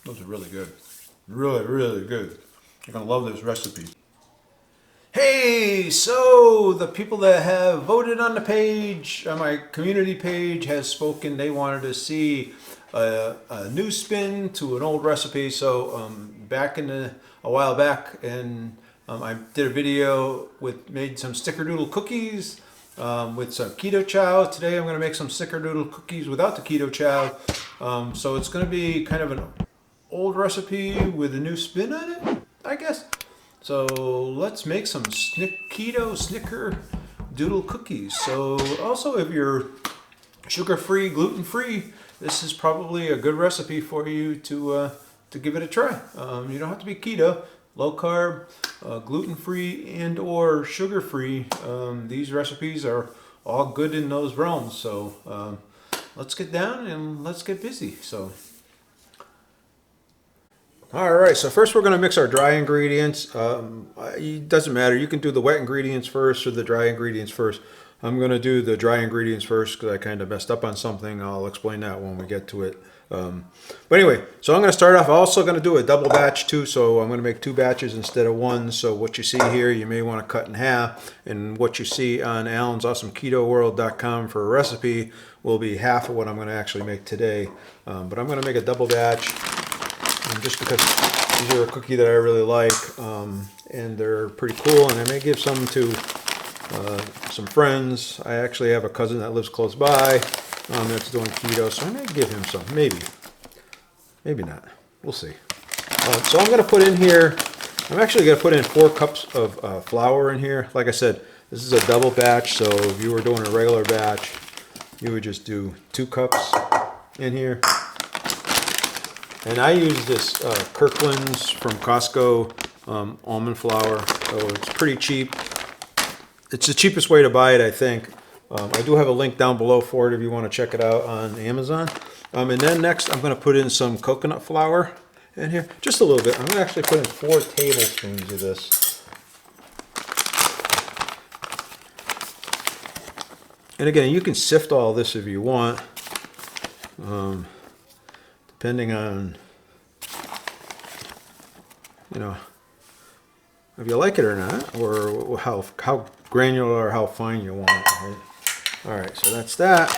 Those are really good. Really, really good. You're gonna love this recipe. Hey, so the people that have voted on the page, on my community page, has spoken. They wanted to see a new spin to an old recipe. So a while back, and I did a video made some Snickerdoodle cookies with some keto chow. Today I'm going to make some Snickerdoodle cookies without the keto chow. So it's going to be kind of an old recipe with a new spin on it, I guess. So let's make some keto Snickerdoodle cookies. So also, if you're sugar-free, gluten-free, this is probably a good recipe for you to give it a try. You don't have to be keto, low carb, gluten-free, and or sugar-free. These recipes are all good in those realms. So let's get down and let's get busy. All right, so first we're going to mix our dry ingredients. It doesn't matter. You can do the wet ingredients first or the dry ingredients first. I'm going to do the dry ingredients first because I kind of messed up on something. I'll explain that when we get to it. But anyway, so I'm going to start off. I'm also going to do a double batch too, so I'm going to make 2 batches instead of 1. So what you see here, you may want to cut in half. And what you see on Allen'sAwesomeKetoWorld.com for a recipe will be half of what I'm going to actually make today. But I'm going to make a double batch. Just because these are a cookie that I really like, and they're pretty cool, and I may give some to some friends. I actually have a cousin that lives close by that's doing keto, so I may give him some. Maybe not. We'll see. So I'm going to put in here, I'm actually going to put in 4 cups of flour in here. Like I said, this is a double batch, so if you were doing a regular batch, you would just do 2 cups in here. And I use this Kirkland's from Costco almond flour, so it's pretty cheap. It's the cheapest way to buy it, I think. I do have a link down below for it if you want to check it out on Amazon. And then next, I'm going to put in some coconut flour in here, just a little bit. I'm going to actually put in 4 tablespoons of this. And again, you can sift all this if you want. Depending on, if you like it or not, or how granular or how fine you want it. Right? All right, so that's that.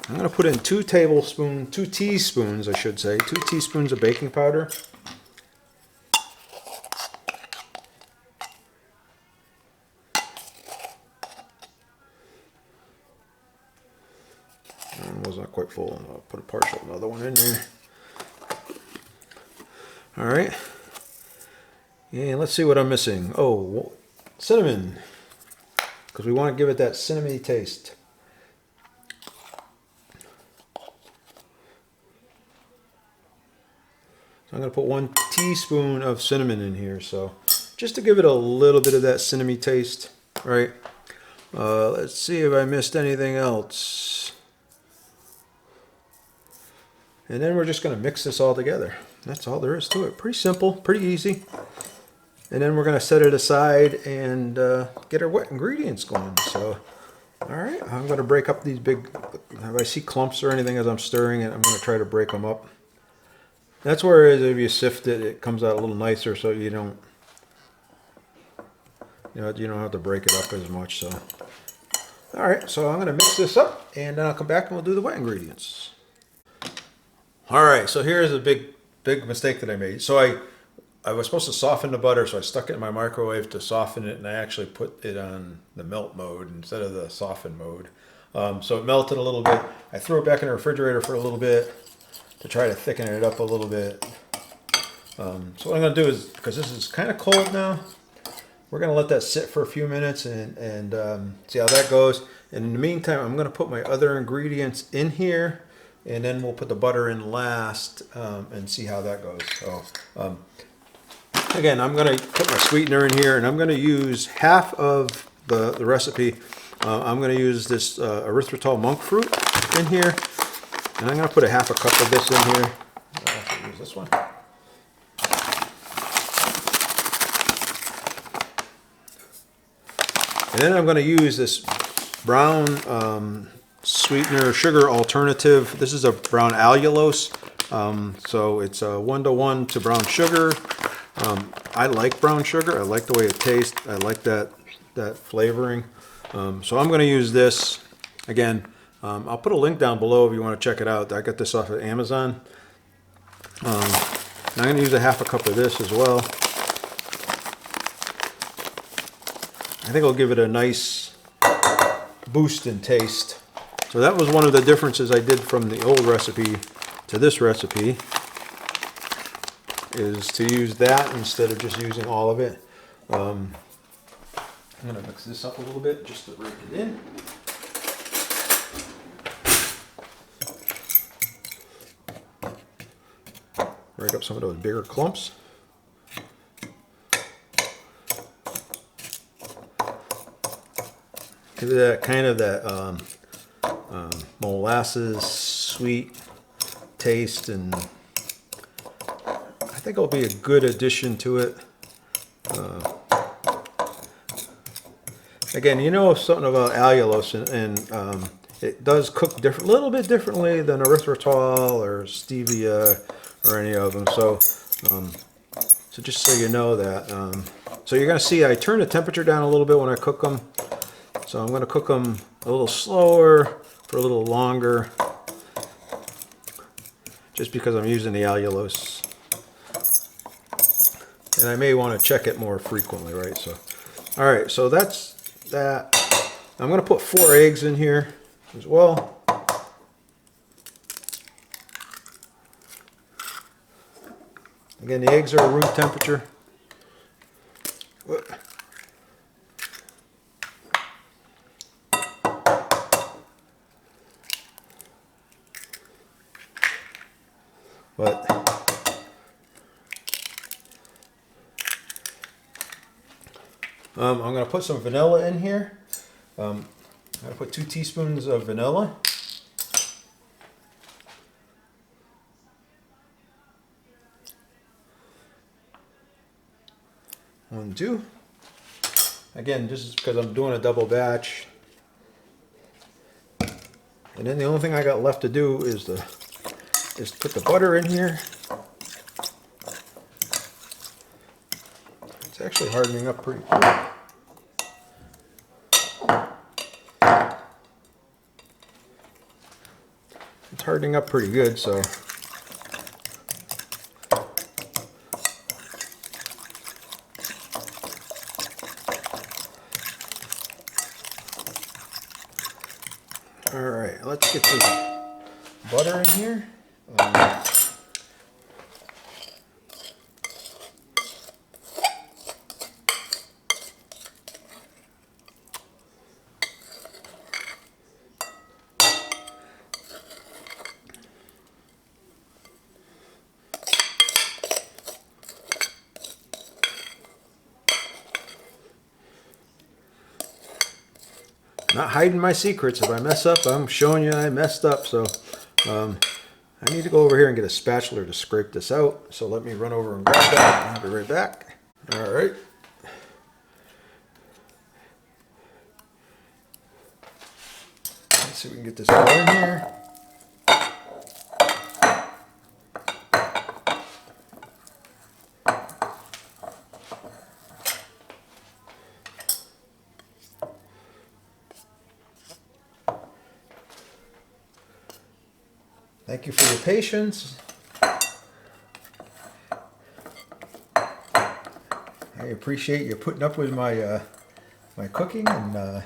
I'm going to put in 2 teaspoons, I should say, 2 teaspoons of baking powder. Was not quite full, and I'll put another one in there. All right, and let's see what I'm missing. Oh, cinnamon, because we want to give it that cinnamony taste. So I'm going to put 1 teaspoon of cinnamon in here, so just to give it a little bit of that cinnamony taste, right? Let's see if I missed anything else. And then we're just going to mix this all together. That's all there is to it. Pretty simple, pretty easy. And then we're going to set it aside and get our wet ingredients going. So, all right, I'm going to break up these big, if I see clumps or anything as I'm stirring it, I'm going to try to break them up. That's where if you sift it, it comes out a little nicer, so you don't have to break it up as much. So, all right, so I'm going to mix this up, and then I'll come back and we'll do the wet ingredients. All right, so here's a big mistake that I made. So I was supposed to soften the butter, so I stuck it in my microwave to soften it, and I actually put it on the melt mode instead of the soften mode. So it melted a little bit. I threw it back in the refrigerator for a little bit to try to thicken it up a little bit. So what I'm going to do is, because this is kind of cold now, we're going to let that sit for a few minutes and see how that goes. And in the meantime, I'm going to put my other ingredients in here, and then we'll put the butter in last and see how that goes. So again, I'm going to put my sweetener in here, and I'm going to use half of the recipe. I'm going to use this erythritol monk fruit in here, and I'm going to put a half a cup of this in here. I'll actually use this one. And then I'm going to use this brown sweetener sugar alternative. This is a brown allulose. So it's a 1-to-1 to brown sugar. I like brown sugar. I like the way it tastes. I like that flavoring. So I'm going to use this. Again, I'll put a link down below if you want to check it out. I got this off of Amazon. I'm going to use a half a cup of this as well. I think it'll give it a nice boost in taste. So that was one of the differences I did from the old recipe to this recipe, is to use that instead of just using all of it. I'm going to mix this up a little bit just to break it in. Break up some of those bigger clumps. Give it that kind of that molasses sweet taste, and I think it'll be a good addition to it. Again, you know something about allulose, and it does cook a little bit differently than erythritol or stevia or any of them. So, so just so you know that. So you're going to see I turn the temperature down a little bit when I cook them. So I'm going to cook them a little slower for a little longer, just because I'm using the allulose. And I may want to check it more frequently, right? So, all right, so that's that. I'm going to put 4 eggs in here as well. Again, the eggs are room temperature. But I'm going to put some vanilla in here. I'm going to put 2 teaspoons of vanilla. One, 2. Again, just because I'm doing a double batch. And then the only thing I got left to do is put the butter in here. It's actually hardening up pretty quick. It's hardening up pretty good, so. All right, let's get this butter in here. Not hiding my secrets. If I mess up, I'm showing you I messed up. So I need to go over here and get a spatula to scrape this out. So let me run over and grab that. I'll be right back. All right. Let's see if we can get this all in here. Thank you for your patience. I appreciate you putting up with my my cooking, and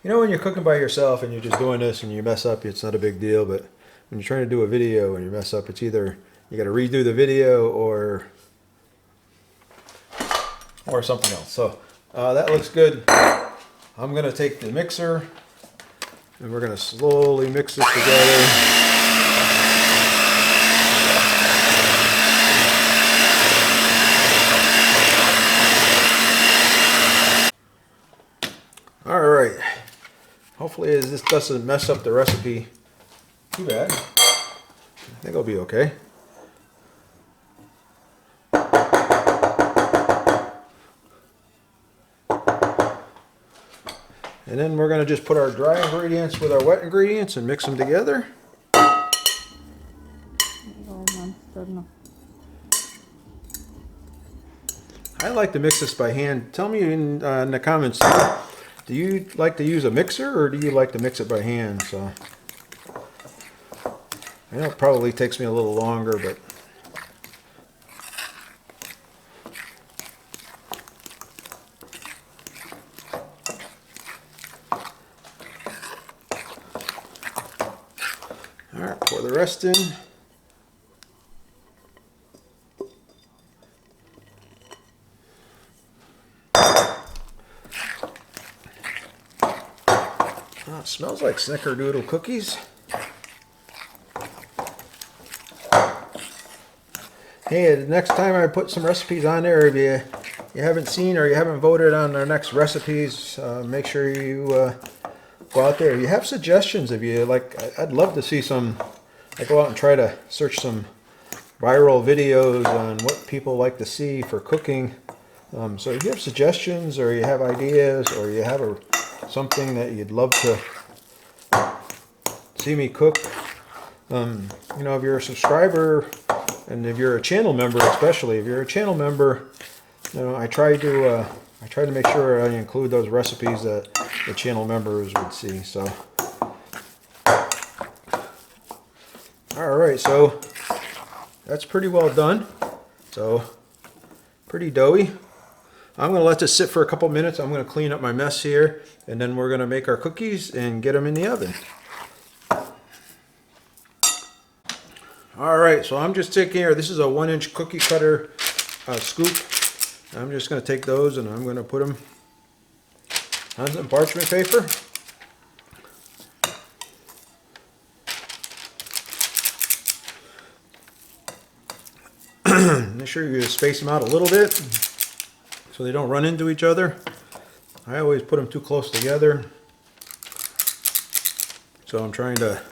you know, when you're cooking by yourself and you're just doing this and you mess up, it's not a big deal. But when you're trying to do a video and you mess up, it's either you got to redo the video or something else. So that looks good. I'm gonna take the mixer. And we're going to slowly mix this together. All right. Hopefully this doesn't mess up the recipe too bad. I think it'll be okay. And then we're going to just put our dry ingredients with our wet ingredients and mix them together. I like to mix this by hand. Tell me in the comments, do you like to use a mixer or do you like to mix it by hand? So I know it probably takes me a little longer, but all right, pour the rest in. Oh, it smells like Snickerdoodle cookies. Hey, the next time I put some recipes on there, if you haven't seen or you haven't voted on our next recipes, make sure you go out there. If you have suggestions, if you like, I'd love to see some. I go out and try to search some viral videos on what people like to see for cooking. So if you have suggestions or you have ideas or you have something that you'd love to see me cook, you know, if you're a subscriber and if you're a channel member, especially if you're a channel member, you know, I try to make sure I include those recipes that the channel members would see. So, all right, so that's pretty well done. So, pretty doughy. I'm going to let this sit for a couple minutes. I'm going to clean up my mess here, and then we're going to make our cookies and get them in the oven. All right, so I'm just taking here, this is a 1-inch cookie cutter scoop. I'm just going to take those and I'm going to put them on some parchment paper. Make sure you space them out a little bit so they don't run into each other. I always put them too close together. So I'm trying to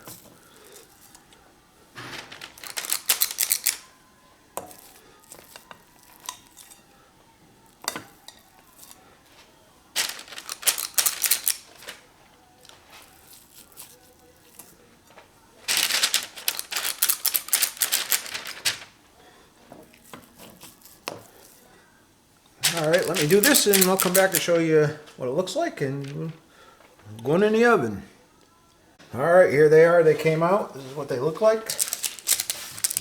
all right, let me do this and I'll come back and show you what it looks like and going in the oven. All right, here they are. They came out. This is what they look like.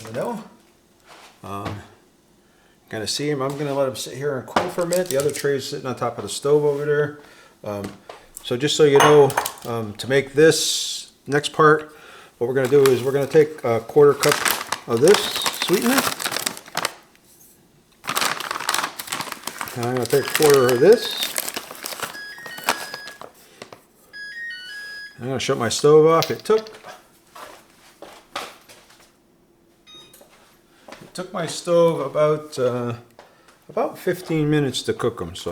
You know, gonna see them. I'm gonna let them sit here and cool for a minute. The other tray is sitting on top of the stove over there. So just so you know, to make this next part, what we're gonna do is we're gonna take a 1/4 cup of this sweetener. And I'm going to take 1/4 of this. I'm going to shut my stove off. It took my stove about 15 minutes to cook them. So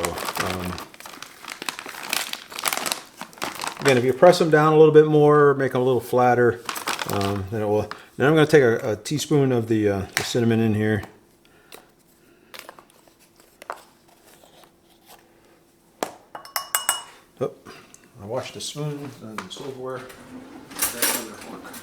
again, if you press them down a little bit more, make them a little flatter, then it will. Then I'm going to take a teaspoon of the cinnamon in here. Oh, I washed the spoon and the silverware. Grab another fork.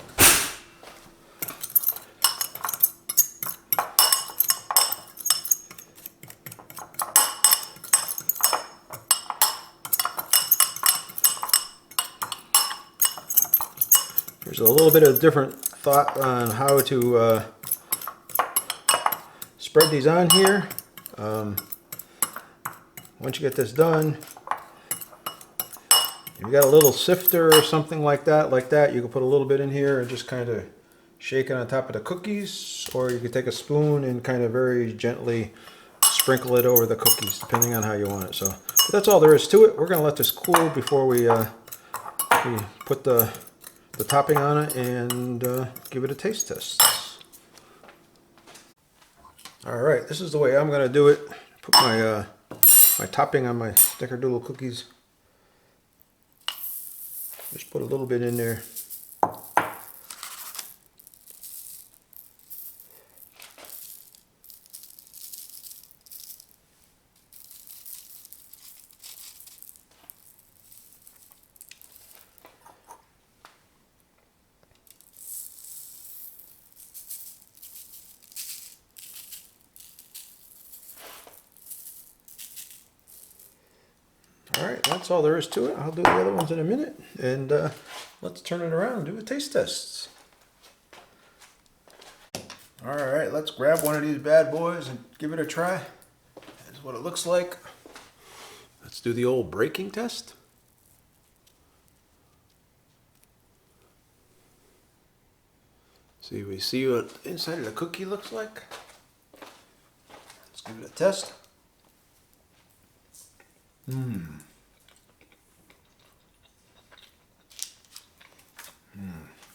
There's a little bit of different thought on how to spread these on here. Once you get this done, if you got a little sifter or something like that, you can put a little bit in here and just kind of shake it on top of the cookies, or you could take a spoon and kind of very gently sprinkle it over the cookies, depending on how you want it. So, but that's all there is to it. We're going to let this cool before we put the topping on it and give it a taste test. All right, this is the way I'm going to do it. Put my my topping on my Snickerdoodle cookies. Just put a little bit in there. All right, that's all there is to it. I'll do the other ones in a minute, and let's turn it around and do a taste test. All right, let's grab one of these bad boys and give it a try. That's what it looks like. Let's do the old breaking test. We see what the inside of the cookie looks like. Let's give it a test.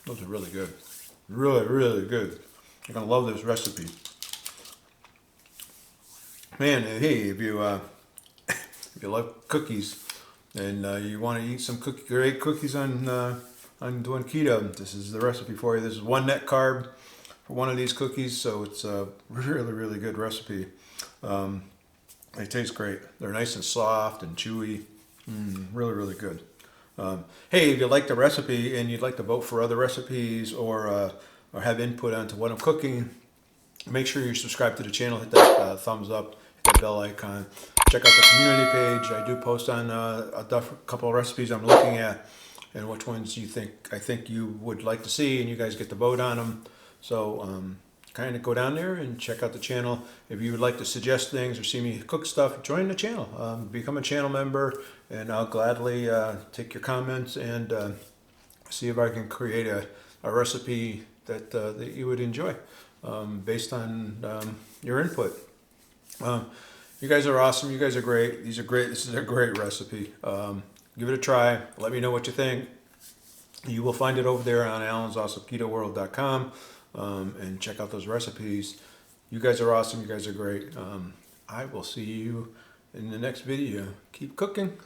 Those are really good. Really, really good. You're gonna love this recipe. Man, hey, if you love cookies and you want to eat some great cookies on doing keto, this is the recipe for you. This is 1 net carb for one of these cookies, so it's a really, really good recipe. They taste great. They're nice and soft and chewy. Really, really good. Hey, if you like the recipe and you'd like to vote for other recipes or have input onto what I'm cooking, make sure you subscribe to the channel, hit that thumbs up, hit that bell icon. Check out the community page. I do post on a couple of recipes I'm looking at and which ones I think you would like to see, and you guys get to vote on them. So kind of go down there and check out the channel. If you would like to suggest things or see me cook stuff, join the channel. Become a channel member, and I'll gladly take your comments and see if I can create a recipe that you would enjoy based on your input. You guys are awesome. You guys are great. These are great. This is a great recipe. Give it a try. Let me know what you think. You will find it over there on alansawesomeKetoWorld.com, and check out those recipes. You guys are awesome. You guys are great. I will see you in the next video. Keep cooking.